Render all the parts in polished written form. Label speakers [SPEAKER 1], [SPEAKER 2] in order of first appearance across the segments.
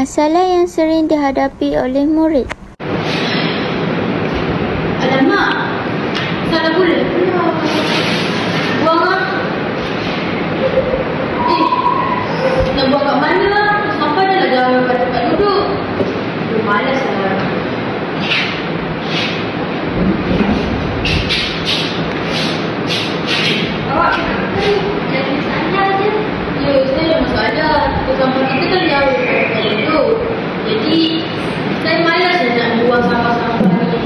[SPEAKER 1] Masalah yang sering dihadapi oleh murid.
[SPEAKER 2] Alamak, salah pula. Buang lah. Nak buang kat mana lah? Sampah dah lah jauh kat tempat duduk. Malas lah. Awak jangan masalah je. Ya, saya ada masalah. Sampah kita kan jauh kat tempat duduk. Jadi, saya malas lah nak buang sampah-sampah ni.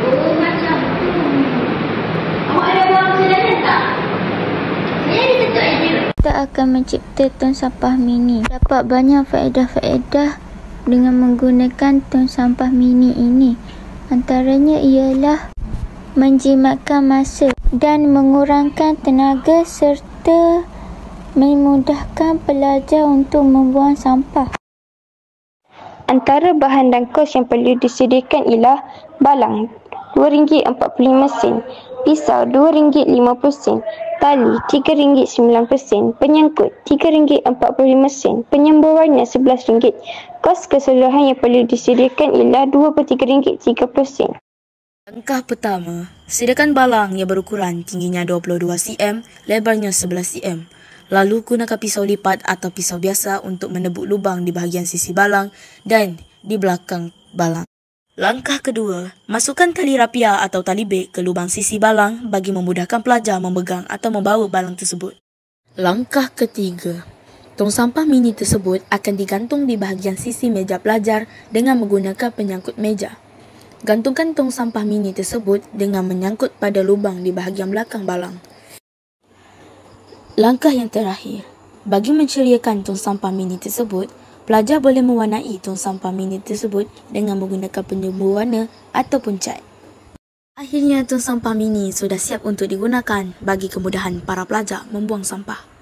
[SPEAKER 2] Oh, macam tu. Awak ada buang sedaran tak? Saya ada satu idea.
[SPEAKER 1] Kita akan mencipta tong sampah mini. Dapat banyak faedah-faedah dengan menggunakan tong sampah mini ini. Antaranya ialah menjimatkan masa dan mengurangkan tenaga serta memudahkan pelajar untuk membuang sampah. Antara bahan dan kos yang perlu disediakan ialah balang RM2.45, pisau RM2.50, tali RM3.90, penyangkut RM3.45, penyembur warna RM11. Kos keseluruhan yang perlu disediakan ialah RM2.3.30.
[SPEAKER 3] Langkah pertama, sediakan balang yang berukuran tingginya 22 cm, lebarnya 11 cm. Lalu gunakan pisau lipat atau pisau biasa untuk menebuk lubang di bahagian sisi balang dan di belakang balang. Langkah kedua, masukkan tali rapia atau tali beg ke lubang sisi balang bagi memudahkan pelajar memegang atau membawa balang tersebut. Langkah ketiga, tong sampah mini tersebut akan digantung di bahagian sisi meja pelajar dengan menggunakan penyangkut meja. Gantungkan tong sampah mini tersebut dengan menyangkut pada lubang di bahagian belakang balang. Langkah yang terakhir, bagi menceriakan tong sampah mini tersebut, pelajar boleh mewarnai tong sampah mini tersebut dengan menggunakan penyembur warna ataupun cat. Akhirnya, tong sampah mini sudah siap untuk digunakan bagi kemudahan para pelajar membuang sampah.